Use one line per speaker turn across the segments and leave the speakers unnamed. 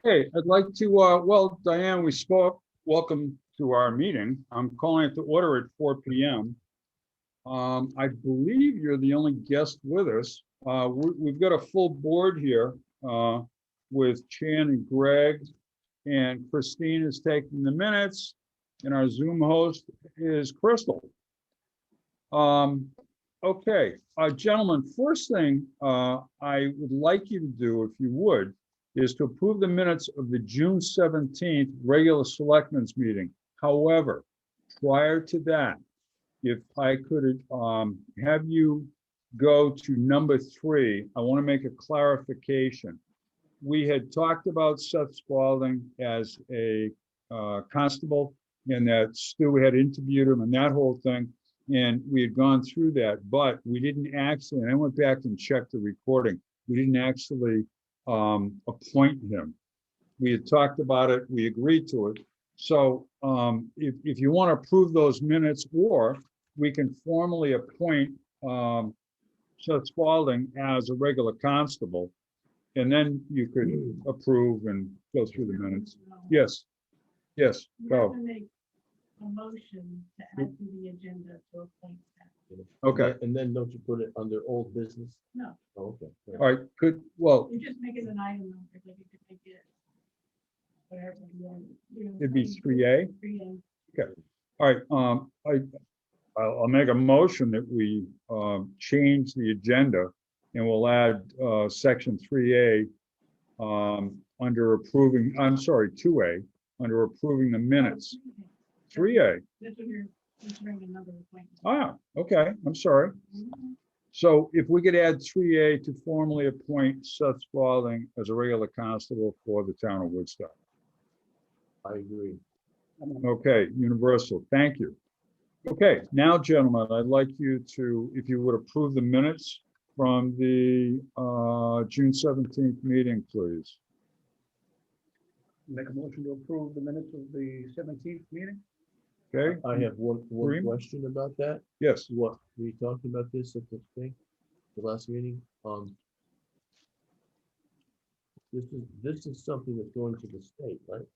Okay, I'd like to, well, Diane, we spoke. Welcome to our meeting. I'm calling it to order at 4 p.m. I believe you're the only guest with us. We've got a full board here with Chan and Greg, and Christine is taking the minutes, and our Zoom host is Crystal. Okay, gentlemen, first thing I would like you to do, if you would, is to approve the minutes of the June 17th regular selectmen's meeting. However, prior to that, if I could have you go to number 3, I want to make a clarification. We had talked about Seth Spalding as a constable, and that Stu had interviewed him and that whole thing. And we had gone through that, but we didn't actually, and I went back and checked the recording, we didn't actually appoint him. We had talked about it, we agreed to it. So if you want to approve those minutes, or we can formally appoint Seth Spalding as a regular constable, and then you could approve and go through the minutes. Yes, yes, go.
A motion to add to the agenda to appoint that.
Okay.
And then don't you put it under old business?
No,
Oh, okay.
All right, good, well,
you just make it an item number, like you could make it whatever you want.
it'd be 3A.
3A.
All right, I'll make a motion that we change the agenda, and we'll add section 3A under approving, I'm sorry, 2A, under approving the minutes. 3A.
This is your, this is another appointment.
Ah, okay, I'm sorry. So if we could add 3A to formally appoint Seth Spalding as a regular constable for the town of Woodstock.
I agree.
Okay, universal, thank you. Okay, now, gentlemen, I'd like you to, if you would approve the minutes from the June 17th meeting, please.
Make a motion to approve the minutes of the 17th meeting.
Okay,
I have one
Green?
question about that.
yes,
What, we talked about this at the thing, the last meeting. This is something that's going to the state, right?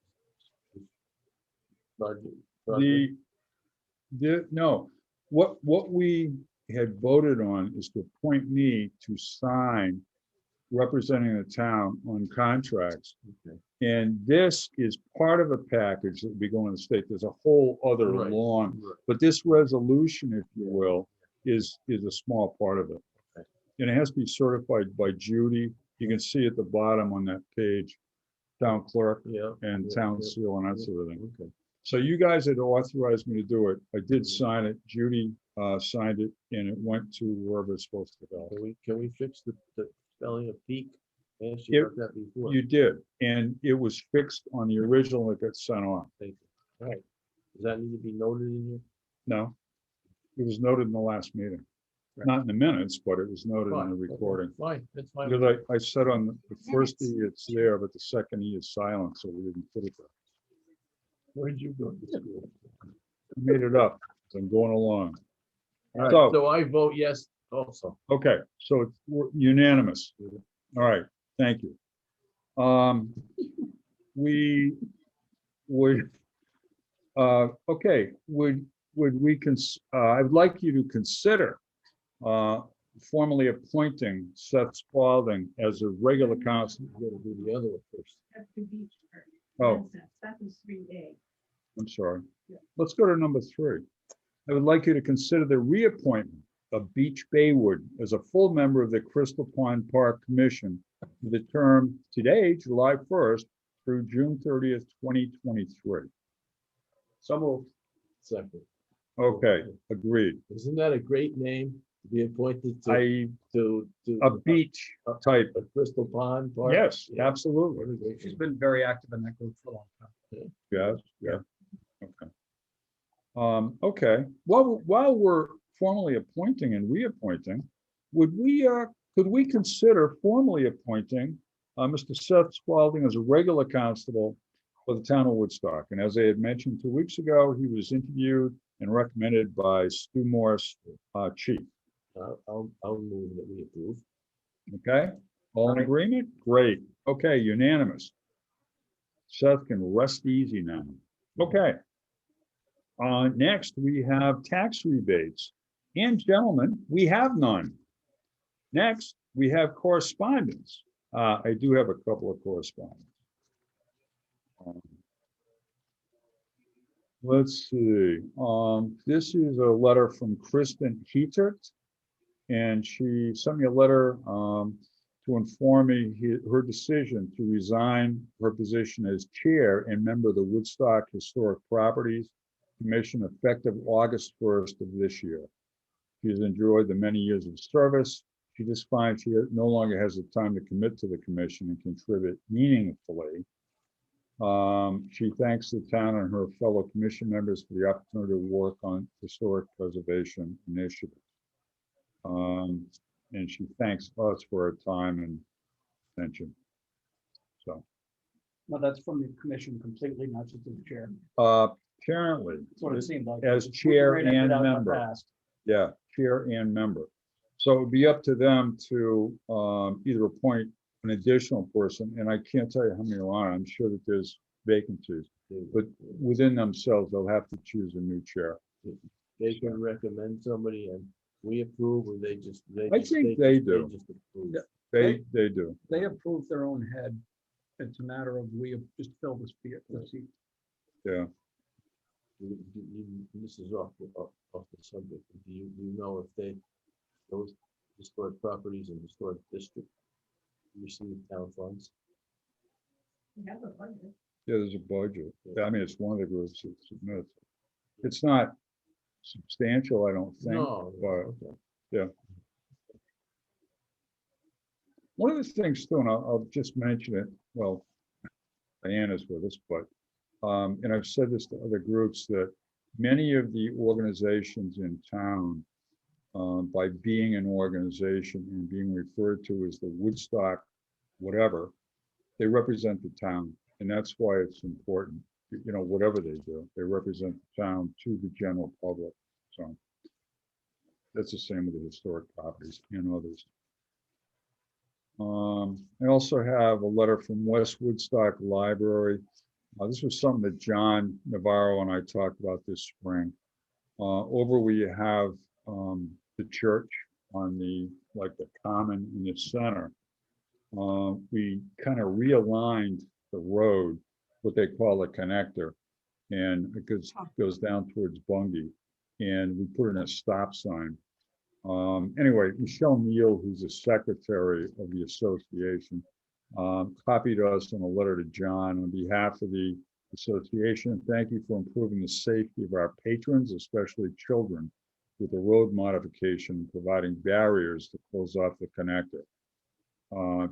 no, what we had voted on is to appoint me to sign representing the town on contracts.
Okay.
And this is part of a package that will be going to the state. There's a whole other
Right,
long,
right.
but this resolution, if you will, is a small part of it.
Okay.
And it has to be certified by Judy. You can see at the bottom on that page, town clerk
Yeah.
and
yeah,
town
yeah,
seal and that
yeah,
sort of thing.
Okay.
So you guys had authorized me to do it. I did sign it. Judy signed it, and it went to wherever it's supposed to go.
Can we fix the spelling of peak? I asked you about that before.
You did, and it was fixed on the original that got sent off.
Thank you. All right. Does that need to be noted in here?
No, it was noted in the last meeting. Not in the minutes, but it was noted in
Fine,
the
okay,
recording.
Fine, that's fine.
Because I said on the first E it's there, but the second E is silent, so we didn't put it there.
Where'd you go to school?
I made it up as I'm going along.
All right,
So-
so I vote yes also.
Okay, so we're unanimous. All right, thank you. We would, okay, would we, I would like you to consider formally appointing Seth Spalding as a regular council.
You gotta do the other one first.
That's the beach part.
Oh.
That was 3A.
I'm sorry.
Yeah.
Let's go to number 3. I would like you to consider the reappointment of Beach Baywood as a full member of the Crystal Pond Park Commission for the term today, July 1st through June 30th, 2023.
So moved.
Second.
Okay, agreed.
Isn't that a great name to be appointed to?
A
To
beach type.
a Crystal Pond Park?
Yes,
Yeah.
absolutely.
What a great
She's
name.
been very active in that group for a long time.
Yes, yeah. Okay. Okay, while we're formally appointing and reappointing, could we consider formally appointing Mr. Seth Spalding as a regular constable for the town of Woodstock? And as I had mentioned 2 weeks ago, he was interviewed and recommended by Stu Morris, chief.
I'll move that we approve.
Okay, all in
Aye.
agreement? Great. Okay, unanimous. Seth can rest easy now. Okay. Next, we have tax rebates. And gentlemen, we have none. Next, we have correspondence. I do have a couple of correspondence. Let's see. This is a letter from Kristen Heatert, and she sent me a letter to inform me her decision to resign her position as chair and member of the Woodstock Historic Properties Commission effective August 1st of this year. She has enjoyed the many years of service. She just finds she no longer has the time to commit to the commission and contribute meaningfully. She thanks the town and her fellow commission members for the opportunity to work on historic preservation initiatives. And she thanks us for her time and attention. So,
No, that's from the commission completely, not just the chair.
apparently,
That's what it seemed like.
as
We
chair
ran into
and
that in the
member.
past.
Yeah, chair and member. So it would be up to them to either appoint an additional person, and I can't tell you how many are on. I'm sure that there's vacancies, but within themselves, they'll have to choose a new chair.
They can recommend somebody and we approve, or they just,
I think they do.
just approve.
Yeah.
They do.
They approve their own head. It's a matter of we just fill the seat.
Yeah.
This is off the subject. Do you know if those historic properties and historic district receive town funds?
We have a budget.
Yeah, there's a budget. I mean, it's one of the groups that submits. It's not substantial, I don't think.
No.
But
Okay.
one of the things too, and I'll just mention it, well, Diana's with us, but, and I've said this to other groups, that many of the organizations in town, by being an organization and being referred to as the Woodstock, whatever, they represent the town. And that's why it's important, you know, whatever they do, they represent the town to the general public. So that's the same with the historic properties and others. I also have a letter from West Woodstock Library. This was something that John Navarro and I talked about this spring. Over we have the church on the common in the center. We kind of realigned the road, what they call a connector, and it goes down towards Bungie, and we put in a stop sign. Anyway, Michelle Neal, who's the secretary of the association, copied us on a letter to John on behalf of the association. Thank you for improving the safety of our patrons, especially children, with the road modification, providing barriers to close off the connector.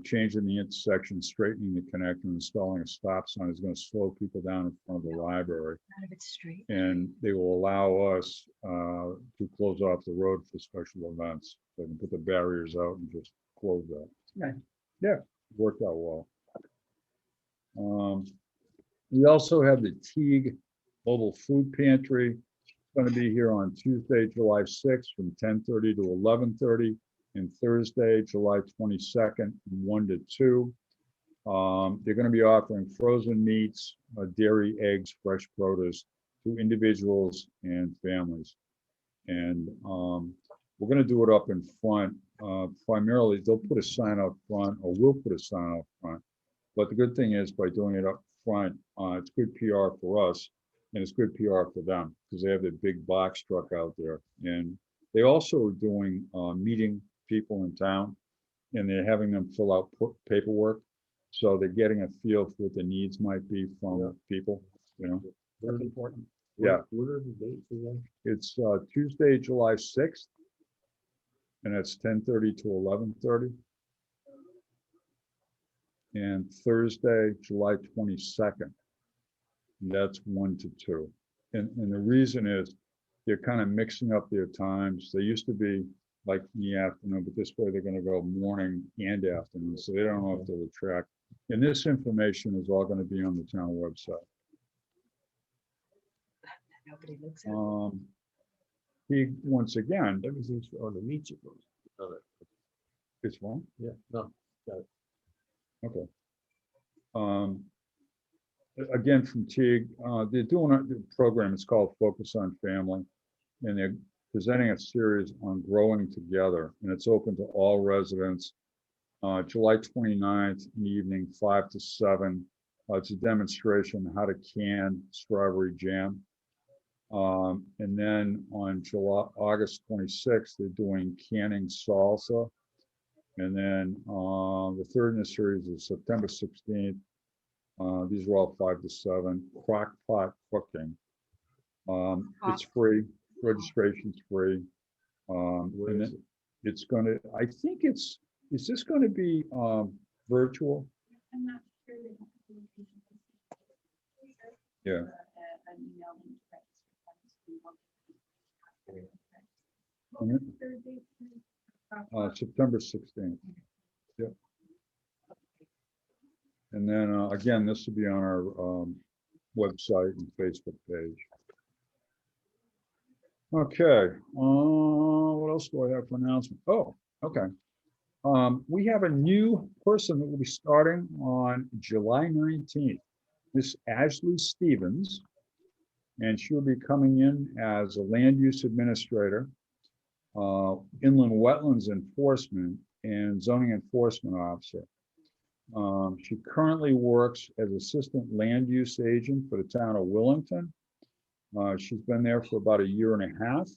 Changing the intersection, straightening the connector, and installing a stop sign is going to slow people down in front of the library.
None of it's straight.
And they will allow us to close off the road for special events. They can put the barriers out and just close that.
Nice.
Yeah, worked out well. We also have the Teague Mobile Food Pantry. It's going to be here on Tuesday, July 6th from 10:30 to 11:30, and Thursday, July 22nd, from 1 to 2. They're going to be offering frozen meats, dairy, eggs, fresh produce to individuals and families. And we're going to do it up in front. Primarily, they'll put a sign up front, or we'll put a sign up front. But the good thing is, by doing it up front, it's good PR for us, and it's good PR for them, because they have their big box truck out there. And they also are doing meeting people in town, and they're having them fill out paperwork. So they're getting a feel for what the needs might be from people, you know.
That's important.
Yeah.
What are the dates again?
It's Tuesday, July 6th, and it's 10:30 to 11:30. And Thursday, July 22nd, and that's 1 to 2. And the reason is they're kind of mixing up their times. They used to be like in the afternoon, but this way they're going to go morning and afternoon, so they don't know if they'll attract. And this information is all going to be on the town website.
Nobody looks at it.
He, once again,
Everything's on the meat you.
It's wrong?
Yeah, no,
Okay. Again, from Teague, they're doing the program, it's called Focus on Family. And they're presenting a series on growing together, and it's open to all residents. July 29th in the evening, 5 to 7. It's a demonstration on how to can strawberry jam. And then on August 26th, they're doing canning salsa. And then the third in the series is September 16th. These are all 5 to 7. Crock pot cooking. It's free. Registration's free.
where
And
is
then
it?
it's gonna, I think is this gonna be virtual?
I'm not sure. They have to do it.
Yeah.
An email and
Mhm.
Third date,
September 16th. Yep. And then again, this will be on our website and Facebook page. Okay, what else do I have for announcement? Oh, okay. We have a new person that will be starting on July 19th. Miss Ashley Stevens, and she'll be coming in as a land use administrator, inland wetlands enforcement, and zoning enforcement officer. She currently works as assistant land use agent for the town of Willington. She's been there for about a year and a half.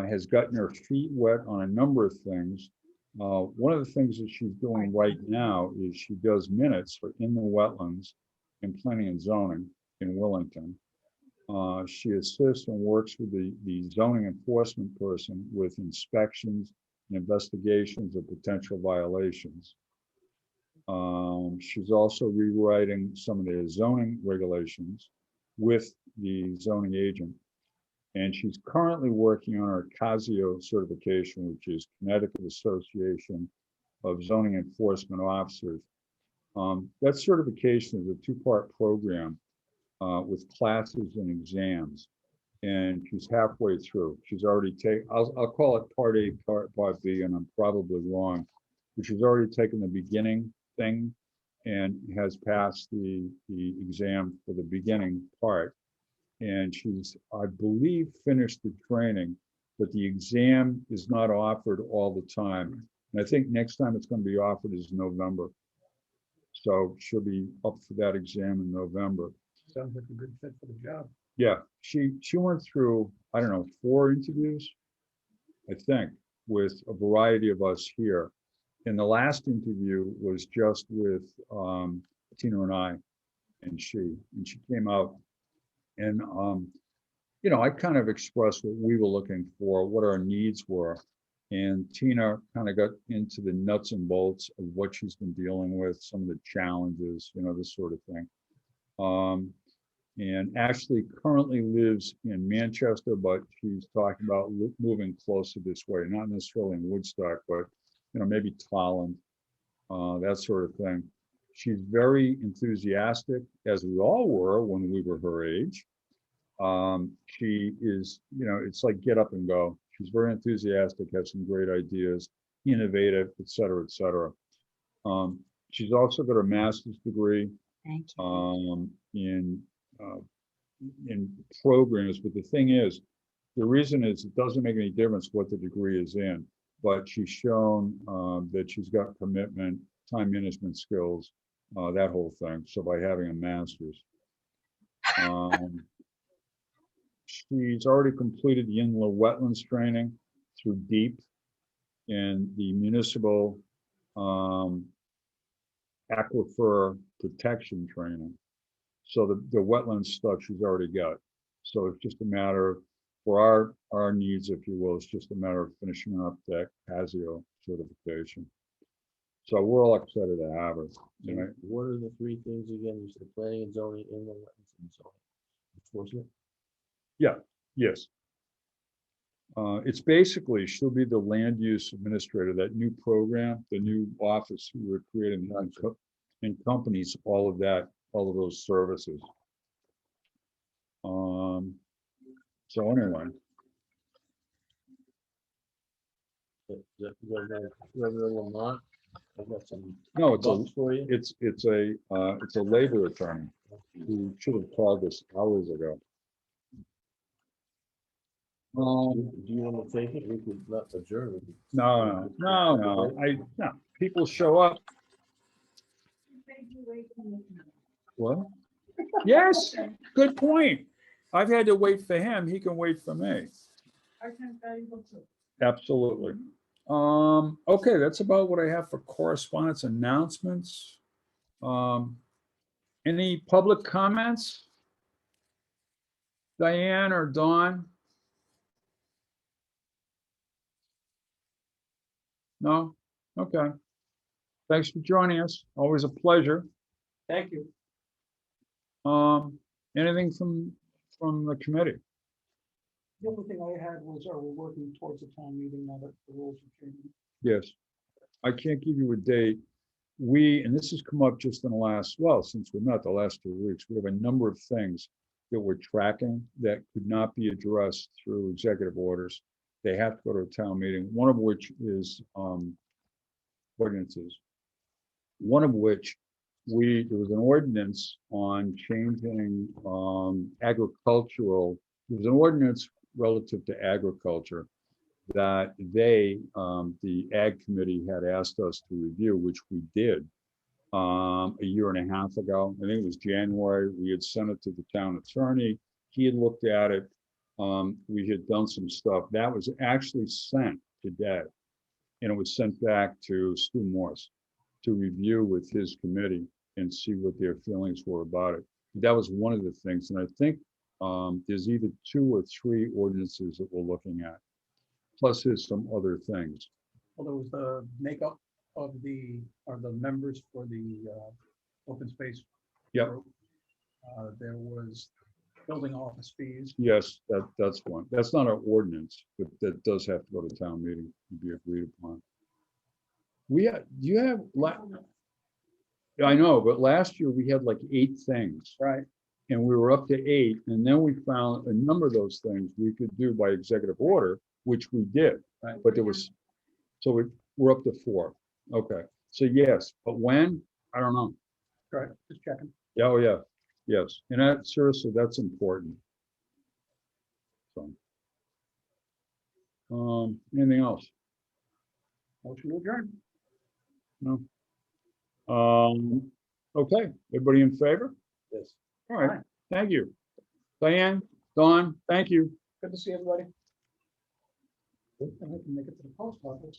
Has gotten her feet wet on a number of things. One of the things that she's doing right now is she does minutes for inland wetlands and planning and zoning in Willington. She assists and works with the zoning enforcement person with inspections and investigations of potential violations. She's also rewriting some of the zoning regulations with the zoning agent. And she's currently working on her CASIO certification, which is Connecticut Association of Zoning Enforcement Officers. That certification is a two-part program with classes and exams. And she's halfway through. She's already taken, I'll call it part A, part B, and I'm probably wrong. But she's already taken the beginning thing and has passed the exam for the beginning part. And she's, I believe, finished the training, but the exam is not offered all the time. And I think next time it's going to be offered is November. So she'll be up for that exam in November.
Sounds like a good fit for the job.
Yeah, she went through, I don't know, 4 interviews, I think, with a variety of us here. And the last interview was just with Tina and I, and she came out. And you know, I kind of expressed what we were looking for, what our needs were. And Tina kind of got into the nuts and bolts of what she's been dealing with, some of the challenges, you know, this sort of thing. And Ashley currently lives in Manchester, but she's talking about moving closer this way, not necessarily in Woodstock, but, you know, maybe Tolland, that sort of thing. She's very enthusiastic, as we all were when we were her age. She is, you know, it's like get up and go. She's very enthusiastic, has some great ideas, innovative, et cetera, et cetera. She's also got a master's degree
Thank you.
In programs, but the thing is, the reason is it doesn't make any difference what the degree is in, but she's shown that she's got commitment, time management skills, that whole thing. So by having a master's. She's already completed the inland wetlands training through DEEP and the municipal aquifer protection training. So the wetlands stuff she's already got. So it's just a matter of, for our needs, if you will, it's just a matter of finishing up that CASIO certification. So we're all excited to have her. You know?
What are the 3 things again? You said planning and zoning, inland wetlands, and zoning enforcement?
Yeah, yes. It's basically, she'll be the land use administrator, that new program, the new office we were creating encompanies all of that, all of those services. So anyway.
You ever know Lamont? I've got some
No, it's a,
bucks for you.
it's a labor attorney who should have called us hours ago.
Do you want to take it? We could not adjourn. We could-
No, people show up.
Maybe wait a minute.
What? Yes, good point. I've had to wait for him. He can wait for me.
Our time's valuable too.
Absolutely. Okay, that's about what I have for correspondence announcements. Any public comments? Diane or Dawn? No? Okay. Thanks for joining us. Always a pleasure.
Thank you.
Anything from the committee?
The only thing I had was, are we working towards a town meeting now that the rules are changing?
Yes. I can't give you a date. And this has come up just in the last, well, since we met the last 2 weeks, we have a number of things that we're tracking that could not be addressed through executive orders. They have to go to a town meeting, one of which is ordinances. One of which there was an ordinance on changing agricultural, there was an ordinance relative to agriculture that the Ag Committee had asked us to review, which we did a year and a half ago. I think it was January. We had sent it to the town attorney. He had looked at it. We had done some stuff. That was actually sent today. And it was sent back to Stu Morse to review with his committee and see what their feelings were about it. That was one of the things. And I think there's either 2 or 3 ordinances that we're looking at. Plus there's some other things.
Well, there was the makeup of the members for the open space.
Yep.
group. There was building office fees.
Yes, that's one. That's not an ordinance, but that does have to go to town meeting to be agreed upon. I know, but last year we had like 8 things.
Right.
And we were up to 8, and then we found a number of those things we could do by executive order, which we did.
Right.
But we're up to 4. Okay, so yes, but when? I don't know.
Right, just checking.
Yeah, oh yeah, yes, and that, seriously, that's important. So. Anything else?
Motion to adjourn.
No. Okay, everybody in favor?
Yes.
All right, thank you. Diane, Dawn, thank you.
Good to see everybody. And I can make it to the post office.